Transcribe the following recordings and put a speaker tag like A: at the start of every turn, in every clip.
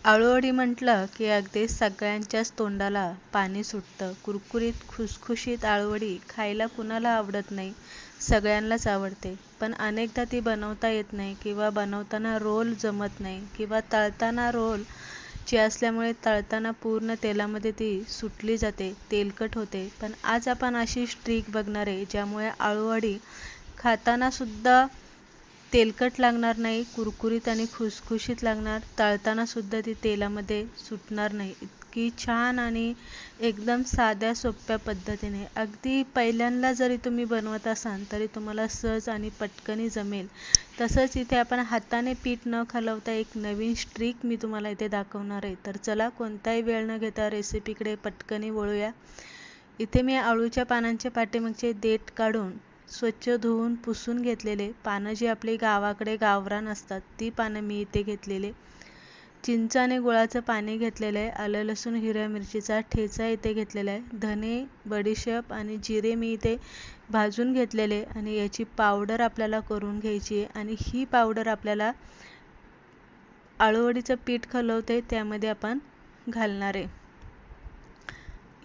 A: आळूवडी म्हटलं की अगदी सगळ्यांच्याच तोंडाला पाणी सुटतं. कुरकुरीत खुसखुशीत आळूवडी खायला कुणाला आवडत नाही, सगळ्यांनाच आवडते. पण अनेकदा ती बनवता येत नाही किंवा बनवताना रोल जमत नाही किंवा तळताना रोल ची असल्यामुळे तळताना पूर्ण तेलामध्ये ती सुटली जाते, तेलकट होते. पण आज आपण अशी ट्रिक बघणार आहे ज्यामुळे आळूवडी खाताना सुद्धा तेलकट लागणार नाही, कुरकुरीत आणि खुसखुशीत लागणार, तळताना सुद्धा ती तेलामध्ये सुटणार नाही. इतकी छान आणि एकदम साध्या सोप्या पद्धतीने अगदी पहिल्यांदा जरी तुम्ही बनवत असाल तरी तुम्हाला सहज आणि पटकनी जमेल. तसंच इथे आपण हाताने पीठ न खालवता एक नवीन ट्रिक मी तुम्हाला इथे दाखवणार आहे. तर चला कोणताही वेळ न घेता रेसिपीकडे पटकनी वळूया. इथे मी आळूच्या पानांच्या पाठीमागचे देठ काढून स्वच्छ धुवून पुसून घेतलेले पानं, जी आपली गावाकडे गावरान असतात ती पानं मी इथे घेतलेले. चिंच आणि गुळाचं पाणी घेतलेलं आहे. आलं लसूण हिरव्या मिरचीचा ठेचा इथे घेतलेला आहे. धने, बडीशेप आणि जिरे मी इथे भाजून घेतलेले आणि याची पावडर आपल्याला करून घ्यायची आहे. आणि ही पावडर आपल्याला आळूवडीचं पीठ खलवते त्यामध्ये आपण घालणार आहे.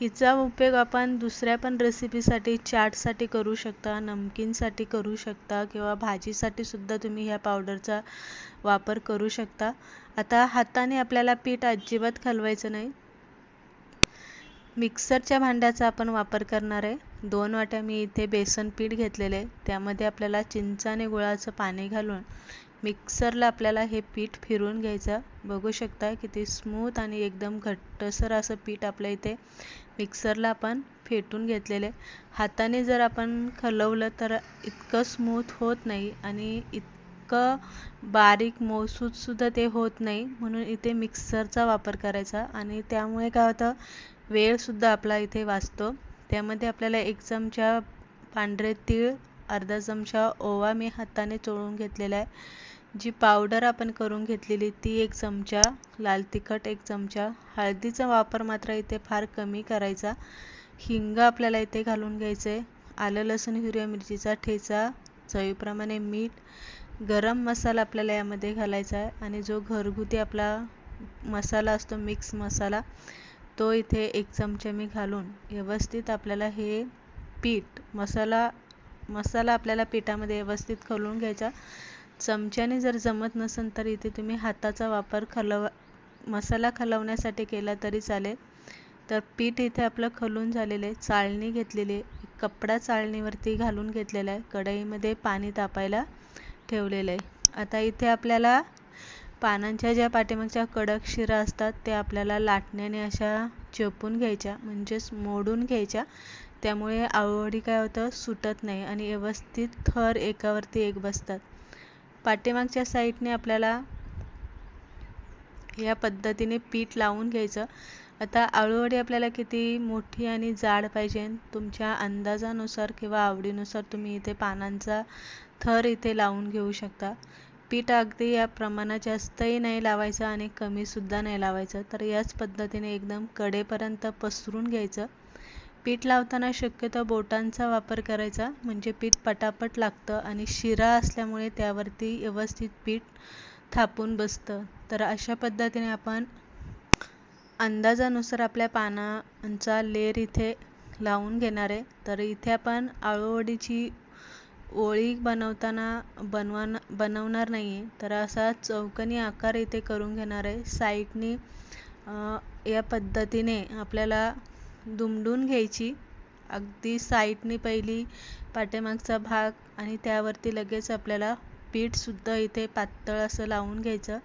A: हिचा उपयोग आपण दुसऱ्या पण रेसिपीसाठी, चाटसाठी करू शकता, नमकीनसाठी करू शकता किंवा भाजीसाठी सुद्धा तुम्ही ह्या पावडरचा वापर करू शकता. आता हाताने आपल्याला पीठ अजिबात खालवायचं नाही. मिक्सरच्या भांड्याचा आपण वापर करणार आहे. 2 वाट्या मी इथे बेसन पीठ घेतलेले, त्यामध्ये आपल्याला चिंच आणि गुळाचं पाणी घालून मिक्सरला आपल्याला हे पीठ फिरवून घ्यायचं. बघू शकता किती स्मूथ आणि एकदम घट्टसर असं पीठ आपल्या इथे मिक्सरला आपण फेटून घेतलेले. हाताने जर आपण खलवलं तर इतकं स्मूथ होत नाही आणि इतकं बारीक मऊसूद सुद्धा ते होत नाही, म्हणून इथे मिक्सरचा वापर करायचा. आणि त्यामुळे काय होतं, वेळ सुद्धा आपला इथे वाचतो. त्यामध्ये आपल्याला 1 चमचा पांढरे तीळ, अर्धा चमचा ओवा मी हाताने चोळून घेतलेला आहे. जी पावडर आपण करून घेतलेली ती 1 चमचा, लाल तिखट 1 चमचा, हळदीचा वापर मात्र इथे फार कमी करायचा. हिंग आपल्याला इथे घालून घ्यायचे, आलं लसूण हिरव्या मिरचीचा ठेचा, चवीप्रमाणे मीठ, गरम मसाला आपल्याला यामध्ये घालायचा आहे. आणि जो घरगुती आपला मसाला असतो, मिक्स मसाला, तो इथे 1 चमचा मी घालून व्यवस्थित आपल्याला हे पीठ मसाला आपल्याला पिठामध्ये व्यवस्थित खलवून घ्यायचा. चमच्याने जर जमत नसेल तर इथे तुम्ही हाताचा वापर मसाला खलवण्यासाठी केला तरी चालेल. तर पीठ इथे आपलं खलून झालेलं आहे. चाळणी घेतलेली आहे, कपडा चाळणीवरती घालून घेतलेला आहे. कढईमध्ये पाणी तापायला ठेवलेलं आहे. आता इथे आपल्याला पानांच्या ज्या पाठीमागच्या कडक शिरा असतात त्या आपल्याला लाटण्याने अशा चेपून घ्यायच्या, म्हणजेच मोडून घ्यायच्या. त्यामुळे आळूवडी काय होतं, सुटत नाही आणि व्यवस्थित थर एकावरती एक बसतात. पाठीमागच्या साईडने आपल्याला या पद्धतीने पीठ लावून घ्यायचं. आता आळूवडी आपल्याला किती मोठी आणि जाड पाहिजे तुमच्या अंदाजानुसार किंवा आवडीनुसार तुम्ही इथे पानांचा थर इथे लावून घेऊ शकता. पीठ अगदी या प्रमाणात जास्तही नाही लावायचं आणि कमी सुद्धा नाही लावायचं. तर याच पद्धतीने एकदम कडेपर्यंत पसरून घ्यायचं. पीठ लावताना शक्यतो बोटांचा वापर करायचा, म्हणजे पीठ पटापट लागतं आणि शिरा असल्यामुळे त्यावरती व्यवस्थित पीठ थापून बसतं. तर अशा पद्धतीने आपण अंदाजानुसार आपल्या पानांचा लेयर इथे लावून घेणार आहे. तर इथे आपण आळूवडीची ओळी बनवणार नाही आहे, तर असा चौकोनी आकार इथे करून घेणार आहे. साईडनी या पद्धतीने आपल्याला दुमडून घ्यायची. अगदी साईडनी पहिली पाठीमागचा भाग आणि त्यावरती लगेच आपल्याला पीठसुद्धा इथे पातळ असं लावून घ्यायचं.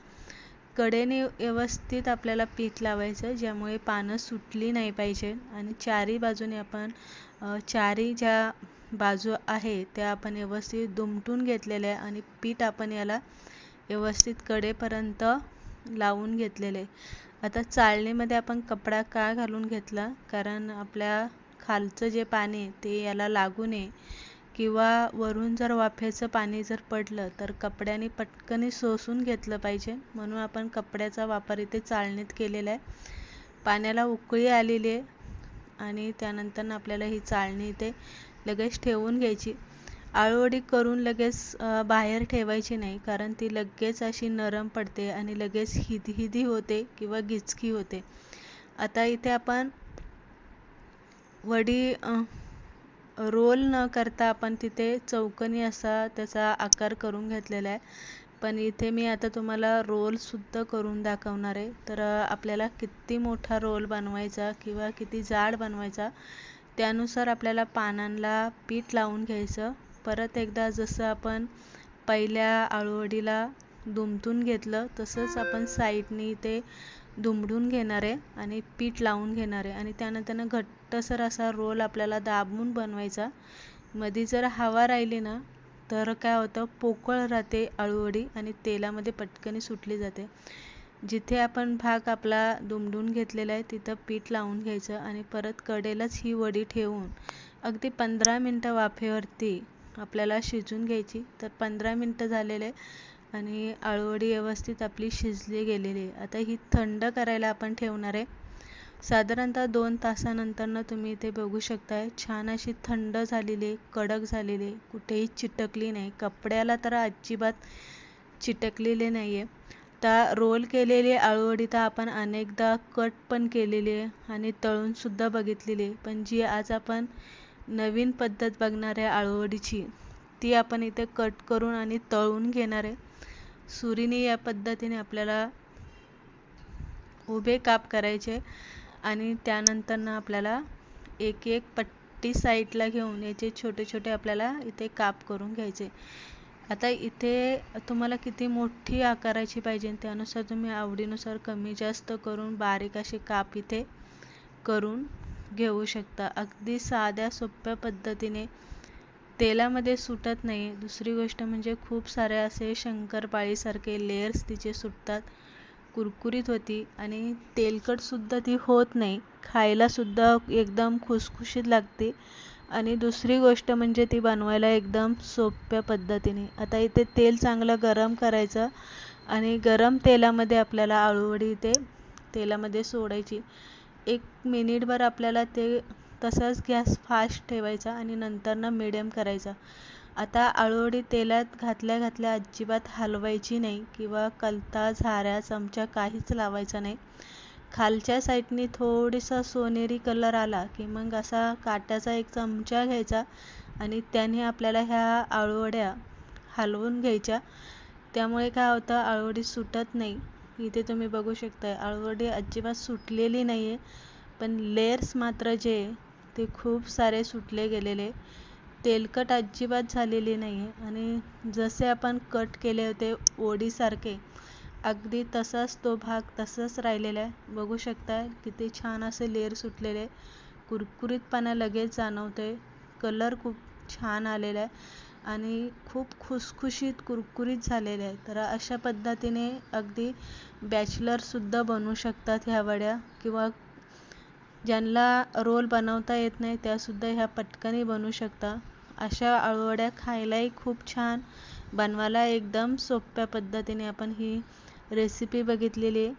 A: कडेने व्यवस्थित आपल्याला पीठ लावायचं, ज्यामुळे पानं सुटली नाही पाहिजे. आणि चारी बाजूने आपण चारी ज्या बाजू आहे त्या आपण व्यवस्थित दुमटून घेतलेल्या आहे आणि पीठ आपण याला व्यवस्थित कडेपर्यंत लावून घेतलेले. आता चाळणीमध्ये आपण कपडा का घालून घेतला, कारण आपल्या खालचं जे पाणी ते याला लागू नये किंवा वरून जर वाफेचं पाणी जर पडलं तर कपड्याने पटकन शोषून घेतलं पाहिजे, म्हणून आपण कपड्याचा वापर इथे चाळणीत केलेला आहे. पाण्याला उकळी आलेली आहे आणि त्यानंतर आपल्याला ही चाळणी इथे लगेच ठेवून घ्यायची. आळूवडी करून लगेच बाहेर ठेवायची नाही, कारण ती लगेच अशी नरम पडते आणि लगेच हिदी होते किंवा गिचकी होते. आता इथे आपण वडी रोल न करता आपण तिथे चौकोनी असा त्याचा आकार करून घेतलेला आहे. पण इथे मी आता तुम्हाला रोलसुद्धा करून दाखवणार आहे. तर आपल्याला किती मोठा रोल बनवायचा किंवा किती जाड बनवायचा त्यानुसार आपल्याला पानांना पीठ लावून घ्यायचं. परत एकदा जसं आपण पहिल्या आळूवडीला दुमटून घेतलं तसंच आपण साईडनी ते दुमडून घेणार आहे आणि पीठ लावून घेणार आहे आणि त्यानंतर घट्टसर असा रोल आपल्याला दाबून बनवायचा. मध्ये जर हवा राहिली ना तर काय होतं, पोकळ राहते आळूवडी आणि तेलामध्ये पटकन सुटली जाते. जिथे आपण भाग आपला दुमडून घेतलेला आहे तिथं पीठ लावून घ्यायचं आणि परत कडेलाच ही वडी ठेवून अगदी 15 मिनटं वाफेवरती आपल्याला शिजून घ्यायची. तर 15 मिनटं झालेले आणि आळूवडी व्यवस्थित आपली शिजली गेलेली आहे. आता ही थंड करायला आपण ठेवणार आहे. साधारणतः 2 तासानंतर तुम्ही इथे बघू शकताय छान अशी थंड झालेली, कडक झालेली, कुठेही चिटकली नाही, कपड्याला तर अजिबात चिटकलेले नाही आहे. आता रोल केलेली आळूवडी तर आपण अनेकदा कट पण केलेली आहे आणि तळूनसुद्धा बघितलेली आहे. पण जी आज आपण नवीन पद्धत बघणार आहे आळूवडीची, ती आपण इथे कट करून आणि तळून घेणार आहे. सुरीने या पद्धतीने आपल्याला उभे काप करायचे आणि त्यानंतर आपल्याला एक एक पट्टी साईडला घेऊन याचे छोटे छोटे आपल्याला इथे काप करून घ्यायचे. आता इथे तुम्हाला किती मोठी आकाराची पाहिजे त्यानुसार तुम्ही आवडीनुसार कमी जास्त करून बारीक असे काप इथे करून घेऊ शकता. अगदी साध्या सोप्या पद्धतीने, तेलामध्ये सुटत नाही. दुसरी गोष्ट म्हणजे खूप सारे असे शंकरपाळीसारखे लेयर्स तिचे सुटतात, कुरकुरीत होती आणि तेलकटसुद्धा ती होत नाही. खायलासुद्धा एकदम खुसखुशीत लागते आणि दुसरी गोष्ट म्हणजे ती बनवायला एकदम सोप्या पद्धतीने. आता इथे तेल चांगलं गरम करायचं आणि गरम तेलामध्ये आपल्याला आळूवडी इथे तेलामध्ये सोडायची. 1 मिनिटभर आपल्याला ते तसाच गॅस फास्ट ठेवायचा आणि नंतर मिडियम करायचा. आता आळूवडी तेलात घातल्या अजिबात हलवायची नाही किंवा कलता, झाऱ्या, चमचा काहीच लावायचा नाही. खालच्या साईडनी थोडासा सोनेरी कलर आला की मग असा काट्याचा एक चमचा घ्यायचा आणि त्याने आपल्याला ह्या आळूवड्या हलवून घ्यायच्या. त्यामुळे काय होतं, आळूवडी सुटत नाही. इथे तुम्ही बघू शकताय आळूवडी अजिबात सुटलेली नाही आहे, पण लेयर्स मात्र जे ते खूप सारे सुटले गेलेले, तेलकट अजिबात झालेली नाही आहे आणि जसे आपण कट केले होते वडीसारखे अगदी तसाच तो भाग तसाच राहिलेला आहे. बघू शकता किती छान असे लेयर सुटलेले, कुरकुरीतपणा लगेच जाणवतोय, कलर खूप छान आलेला आहे आणि खूप खुसखुशीत कुरकुरीत झालेले आहे. तर अशा पद्धतीने अगदी बॅचलरसुद्धा बनवू शकतात ह्या वड्या किंवा ज्यांना रोल बनवता येत नाही त्यासुद्धा ह्या पटकनी बनवू शकता. अशा आळूवड्या खायलाही खूप छान, बनवायला एकदम सोप्या पद्धतीने आपण ही रेसिपी बघितलेली आहे.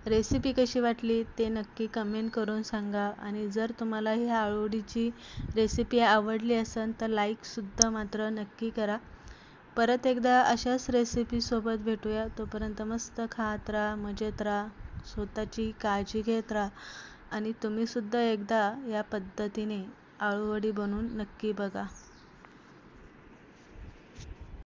A: रेसिपी कशी वाटली ते नक्की कमेंट करून सांगा आणि जर तुम्हाला ही आळूवडीची रेसिपी आवडली असेल तर लाईकसुद्धा मात्र नक्की करा. परत एकदा अशाच रेसिपीसोबत भेटूया. तोपर्यंत मस्त खात राहा, मजेत राहा, स्वतःची काळजी घेत राहा आणि तुम्हीसुद्धा एकदा या पद्धतीने आळूवडी बनवून नक्की बघा.